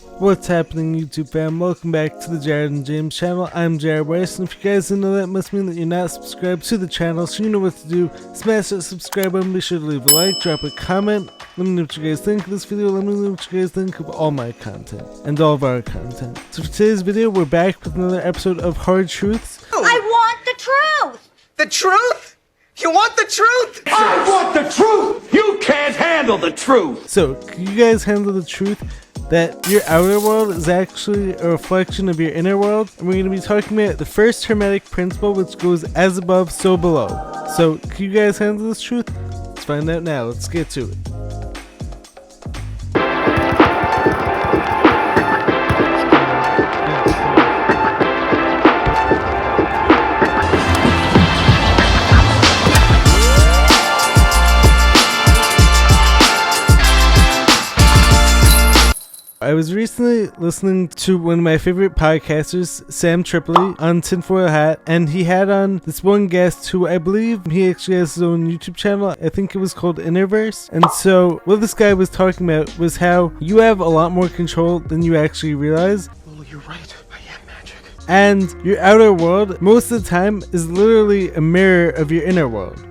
What's happening, YouTube fam? Welcome back to the Jared and James channel. I'm Jared Weiss, and if you guys didn't know that, it must mean that you're not subscribed to the channel, so you know what to do. Smash that subscribe button, be sure to leave a like, drop a comment, let me know what you guys think of this video, let me know what you guys think of all my content, and all of our content. So for today's video, we're back with another episode of Hard Truths. I want the truth! The truth? You want the truth? I want the truth! You can't handle the truth! So, can you guys handle the truth that your outer world is actually a reflection of your inner world? And we're going to be talking about the first hermetic principle, which goes as above, so below. So, can you guys handle this truth? Let's find out now. Let's get to it. I was recently listening to one of my favorite podcasters, Sam Tripoli, on Tinfoil Hat, and he had on this one guest who I believe he actually has his own YouTube channel. I think it was called Innerverse. And so what this guy was talking about was how you have a lot more control than you actually realize. Oh, you're right. I am magic. And your outer world, most of the time, is literally a mirror of your inner world.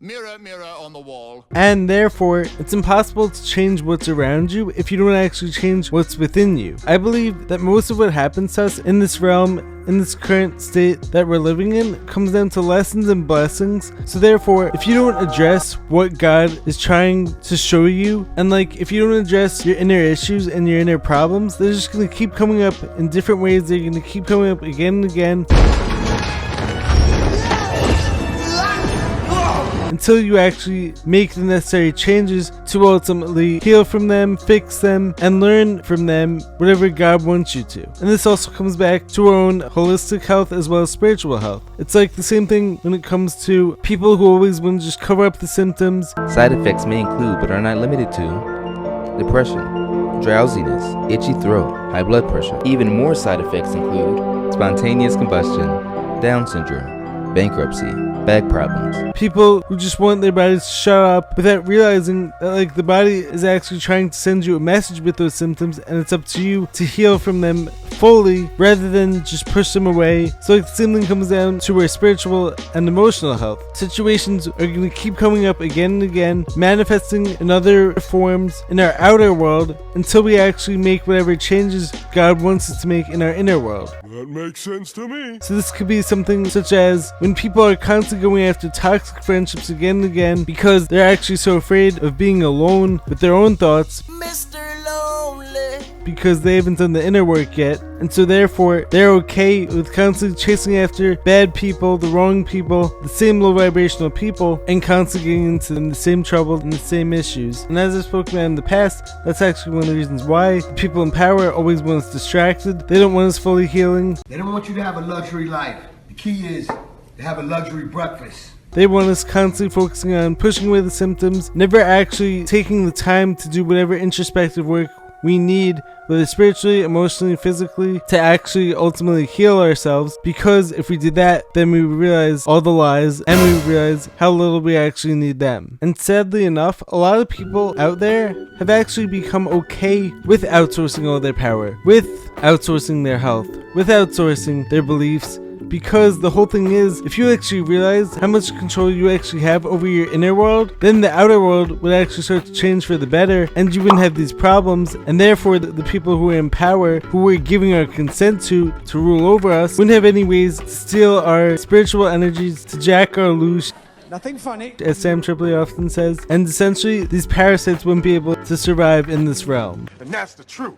Mirror, mirror on the wall. And therefore, it's impossible to change what's around you if you don't actually change what's within you. I believe that most of what happens to us in this realm, in this current state that we're living in, comes down to lessons and blessings. So therefore, if you don't address what God is trying to show you, and if you don't address your inner issues and your inner problems, they're just going to keep coming up in different ways. They're going to keep coming up again and again, until you actually make the necessary changes to ultimately heal from them, fix them, and learn from them whatever God wants you to. And this also comes back to our own holistic health as well as spiritual health. It's like the same thing when it comes to people who always want to just cover up the symptoms. Side effects may include, but are not limited to, depression, drowsiness, itchy throat, high blood pressure. Even more side effects include spontaneous combustion, Down syndrome, bankruptcy, back problems. People who just want their bodies to shut up without realizing that the body is actually trying to send you a message with those symptoms, and it's up to you to heal from them fully rather than just push them away. So the same thing comes down to our spiritual and emotional health. Situations are going to keep coming up again and again, manifesting in other forms in our outer world until we actually make whatever changes God wants us to make in our inner world. That makes sense to me. So this could be something such as when people are constantly going after toxic friendships again and again because they're actually so afraid of being alone with their own thoughts, Mr. Lonely. because they haven't done the inner work yet, and so therefore they're okay with constantly chasing after bad people, the wrong people, the same low vibrational people, and constantly getting into the same trouble and the same issues. And as I've spoken about in the past, that's actually one of the reasons why the people in power always want us distracted. They don't want us fully healing. They don't want you to have a luxury life. The key is to have a luxury breakfast. They want us constantly focusing on pushing away the symptoms, never actually taking the time to do whatever introspective work we need, whether spiritually, emotionally, physically, to actually ultimately heal ourselves. Because if we did that, then we would realize all the lies, and we would realize how little we actually need them. And sadly enough, a lot of people out there have actually become okay with outsourcing all their power, with outsourcing their health, with outsourcing their beliefs. Because the whole thing is, if you actually realize how much control you actually have over your inner world, then the outer world would actually start to change for the better, and you wouldn't have these problems, and therefore the people who are in power, who we're giving our consent to rule over us, wouldn't have any ways to steal our spiritual energies, to jack our loose, Nothing funny. as Sam Tripoli often says, and essentially these parasites wouldn't be able to survive in this realm. And that's the truth.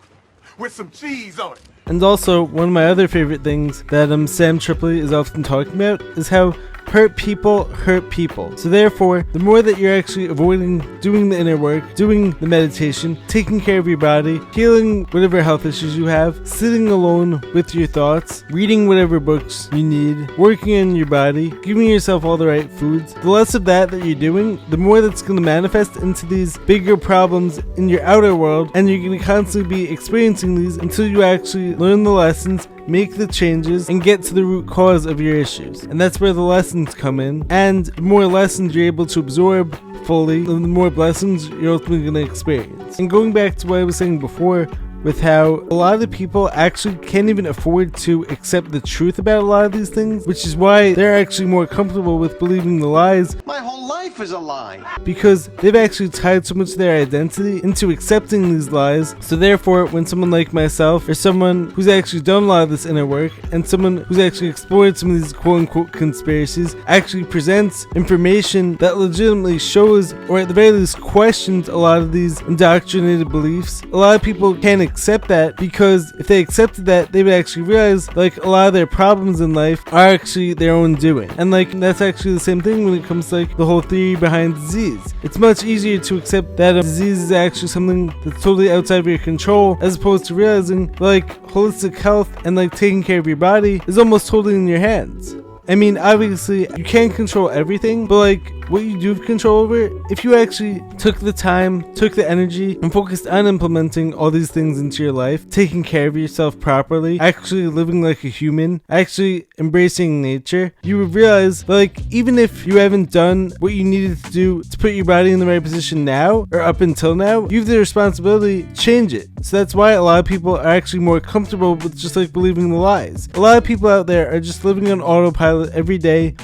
With some cheese on it. And also, one of my other favorite things that Sam Tripoli is often talking about is how hurt people hurt people. So therefore, the more that you're actually avoiding doing the inner work, doing the meditation, taking care of your body, healing whatever health issues you have, sitting alone with your thoughts, reading whatever books you need, working on your body, giving yourself all the right foods, the less of that you're doing, the more that's going to manifest into these bigger problems in your outer world, and you're going to constantly be experiencing these until you actually learn the lessons, make the changes, and get to the root cause of your issues. And that's where the lessons come in. And the more lessons you're able to absorb fully, the more blessings you're ultimately going to experience. And going back to what I was saying before, with how a lot of the people actually can't even afford to accept the truth about a lot of these things, which is why they're actually more comfortable with believing the lies. My whole life is a lie. Because they've actually tied so much of their identity into accepting these lies. So therefore, when someone like myself, or someone who's actually done a lot of this inner work, and someone who's actually explored some of these quote-unquote conspiracies, actually presents information that legitimately shows, or at the very least questions, a lot of these indoctrinated beliefs, a lot of people can't accept that, because if they accepted that, they would actually realize like a lot of their problems in life are actually their own doing. And like that's actually the same thing when it comes to like the whole theory behind disease. It's much easier to accept that a disease is actually something that's totally outside of your control, as opposed to realizing like holistic health and like taking care of your body is almost totally in your hands. I mean, obviously, you can't control everything, but like, what you do have control over, if you actually took the time, took the energy, and focused on implementing all these things into your life, taking care of yourself properly, actually living like a human, actually embracing nature, you would realize that, like, even if you haven't done what you needed to do to put your body in the right position now, or up until now, you have the responsibility to change it. So that's why a lot of people are actually more comfortable with just like believing the lies. A lot of people out there are just living on autopilot every day.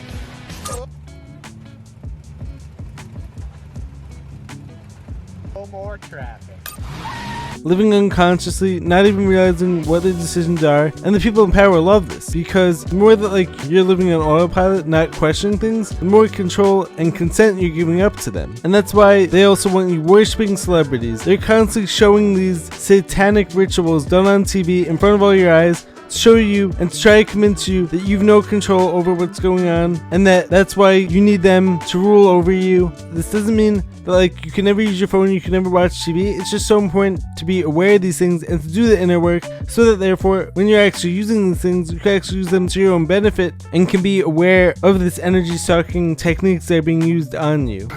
Living unconsciously, not even realizing what their decisions are. And the people in power love this, because the more that like you're living on autopilot, not questioning things, the more control and consent you're giving up to them. And that's why they also want you worshiping celebrities. They're constantly showing these satanic rituals done on TV in front of all your eyes, show you and to try to convince you that you've no control over what's going on, and that's why you need them to rule over you. This doesn't mean that like you can never use your phone, you can never watch TV. It's just so important to be aware of these things and to do the inner work, so that therefore when you're actually using these things, you can actually use them to your own benefit and can be aware of this energy sucking techniques that are being used on you.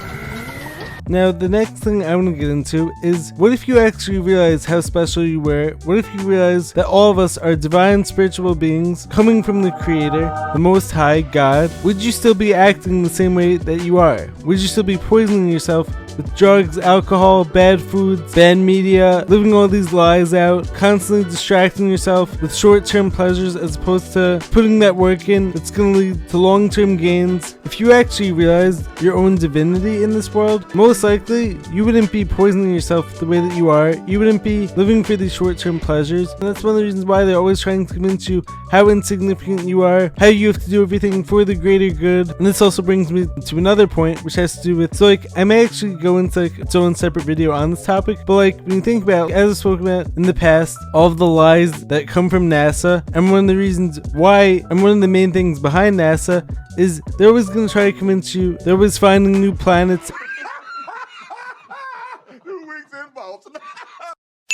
Now, the next thing I want to get into is, what if you actually realize how special you were? What if you realize that all of us are divine spiritual beings coming from the Creator, the Most High, God? Would you still be acting the same way that you are? Would you still be poisoning yourself with drugs, alcohol, bad foods, bad media, living all these lies out, constantly distracting yourself with short-term pleasures as opposed to putting that work in that's going to lead to long-term gains? If you actually realized your own divinity in this world, most likely you wouldn't be poisoning yourself the way that you are. You wouldn't be living for these short-term pleasures. And that's one of the reasons why they're always trying to convince you how insignificant you are, how you have to do everything for the greater good. And this also brings me to another point, which has to do with, so like, I may actually go into like its own separate video on this topic, but like when you think about, as I've spoken about in the past, all of the lies that come from NASA, and one of the reasons why, and one of the main things behind NASA, is they're always going to try to convince you they're always finding new planets.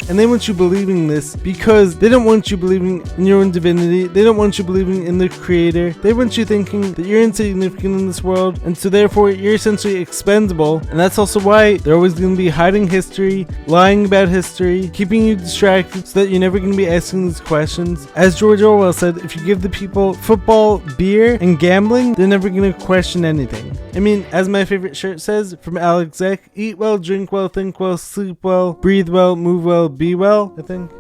And they want you believing this because they don't want you believing in your own divinity. They don't want you believing in the Creator. They want you thinking that you're insignificant in this world, and so therefore you're essentially expendable. And that's also why they're always going to be hiding history, lying about history, keeping you distracted so that you're never going to be asking these questions. As George Orwell said, if you give the people football, beer, and gambling, they're never going to question anything. I mean, as my favorite shirt says from Alex Zek, eat well, drink well, think well, sleep well, breathe well, move well, be well, I think.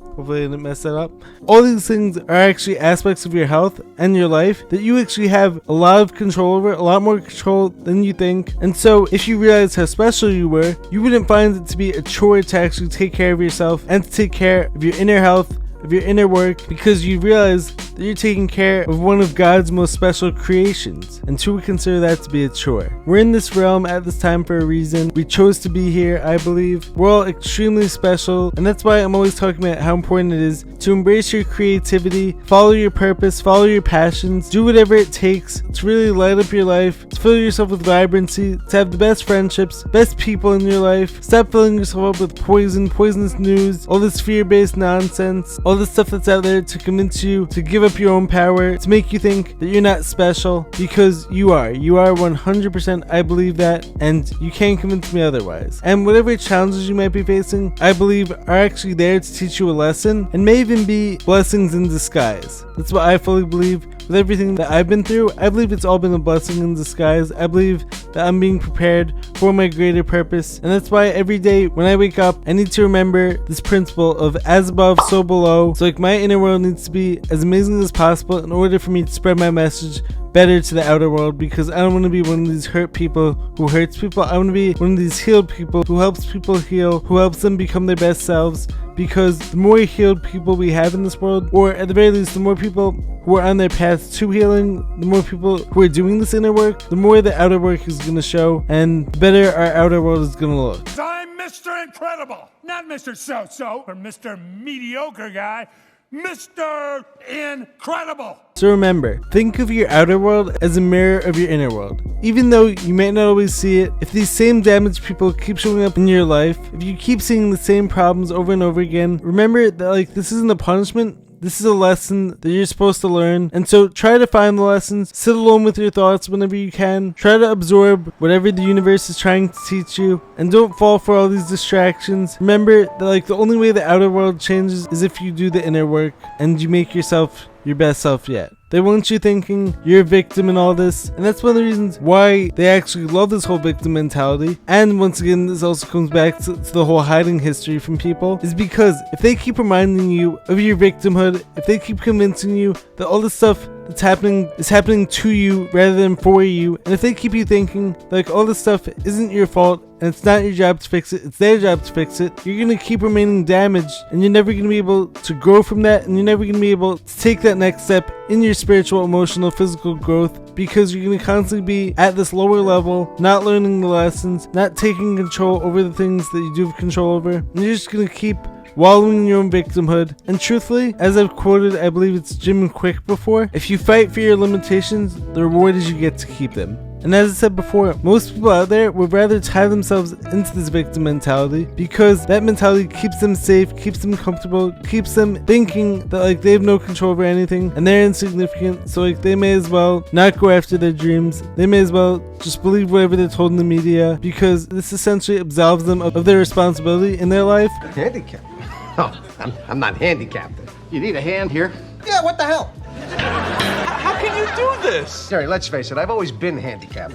Hopefully I didn't mess that up. All these things are actually aspects of your health and your life that you actually have a lot of control over, a lot more control than you think. And so if you realize how special you were, you wouldn't find it to be a chore to actually take care of yourself and to take care of your inner health, of your inner work, because you realize that you're taking care of one of God's most special creations, and who would consider that to be a chore? We're in this realm at this time for a reason. We chose to be here, I believe. We're all extremely special, and that's why I'm always talking about how important it is to embrace your creativity, follow your purpose, follow your passions, do whatever it takes to really light up your life, to fill yourself with vibrancy, to have the best friendships, best people in your life. Stop filling yourself up with poisonous news, all this fear-based nonsense, all this stuff that's out there to convince you to give give up your own power, to make you think that you're not special, because you are. You are 100%, I believe that, and you can't convince me otherwise. And whatever challenges you might be facing, I believe are actually there to teach you a lesson, and may even be blessings in disguise. That's what I fully believe. With everything that I've been through, I believe it's all been a blessing in disguise. I believe that I'm being prepared for my greater purpose, and that's why every day when I wake up, I need to remember this principle of as above, so below. So like my inner world needs to be as amazing as possible in order for me to spread my message better to the outer world, because I don't want to be one of these hurt people who hurts people. I want to be one of these healed people who helps people heal, who helps them become their best selves, because the more healed people we have in this world, or at the very least the more people who are on their path to healing, the more people who are doing this inner work, the more the outer work is going to show, and the better our outer world is going to look. I'm Mr. Incredible, not Mr. So-so or Mr. Mediocre guy, Mr. Incredible. So remember, think of your outer world as a mirror of your inner world. Even though you might not always see it, if these same damaged people keep showing up in your life, if you keep seeing the same problems over and over again, remember that this isn't a punishment. This is a lesson that you're supposed to learn, and so try to find the lessons, sit alone with your thoughts whenever you can, try to absorb whatever the universe is trying to teach you, and don't fall for all these distractions. Remember that the only way the outer world changes is if you do the inner work, and you make yourself your best self yet. They want you thinking you're a victim in all this, and that's one of the reasons why they actually love this whole victim mentality. And once again, this also comes back to the whole hiding history from people, is because if they keep reminding you of your victimhood, if they keep convincing you that all this stuff that's happening is happening to you rather than for you, and if they keep you thinking all this stuff isn't your fault and it's not your job to fix it, it's their job to fix it, you're going to keep remaining damaged, and you're never going to be able to grow from that, and you're never going to be able to take that next step in your spiritual, emotional, physical growth, because you're going to constantly be at this lower level, not learning the lessons, not taking control over the things that you do have control over, and you're just going to keep wallowing in your own victimhood. And truthfully, as I've quoted, I believe it's Jim Quick before, if you fight for your limitations, the reward is you get to keep them. And as I said before, most people out there would rather tie themselves into this victim mentality, because that mentality keeps them safe, keeps them comfortable, keeps them thinking that they have no control over anything and they're insignificant, so they may as well not go after their dreams. They may as well just believe whatever they're told in the media, because this essentially absolves them of their responsibility in their life. Handicapped? Oh, I'm not handicapped. You need a hand here? Yeah, what the hell? How can you do this? Jerry, let's face it, I've always been handicapped.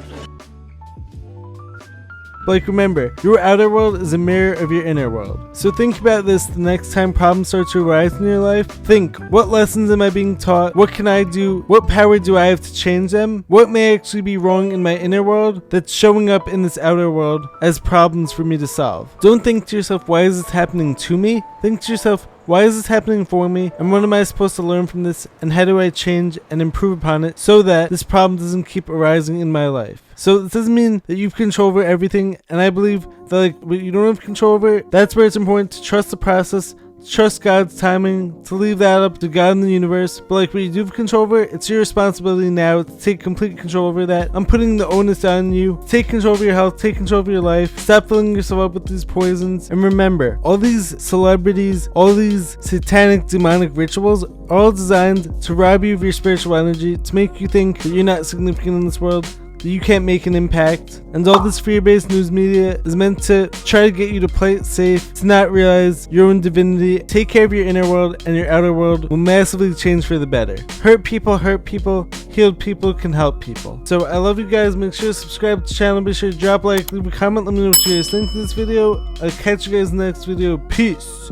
Remember, your outer world is a mirror of your inner world. So think about this the next time problems start to arise in your life. Think, what lessons am I being taught? What can I do? What power do I have to change them? What may actually be wrong in my inner world that's showing up in this outer world as problems for me to solve? Don't think to yourself, why is this happening to me? Think to yourself, why is this happening for me, and what am I supposed to learn from this, and how do I change and improve upon it so that this problem doesn't keep arising in my life? So this doesn't mean that you've control over everything, and I believe that what you don't have control over, that's where it's important to trust the process, trust God's timing, to leave that up to God and the universe. But what you do have control over, it's your responsibility now to take complete control over that. I'm putting the onus on you. Take control over your health, take control over your life, stop filling yourself up with these poisons, and remember, all these celebrities, all these satanic demonic rituals are all designed to rob you of your spiritual energy, to make you think that you're not significant in this world, that you can't make an impact, and all this fear-based news media is meant to try to get you to play it safe, to not realize your own divinity. Take care of your inner world, and your outer world will massively change for the better. Hurt people, healed people can help people. So I love you guys. Make sure to subscribe to the channel, be sure to drop a like, leave a comment, let me know what you guys think of this video. I'll catch you guys in the next video. Peace.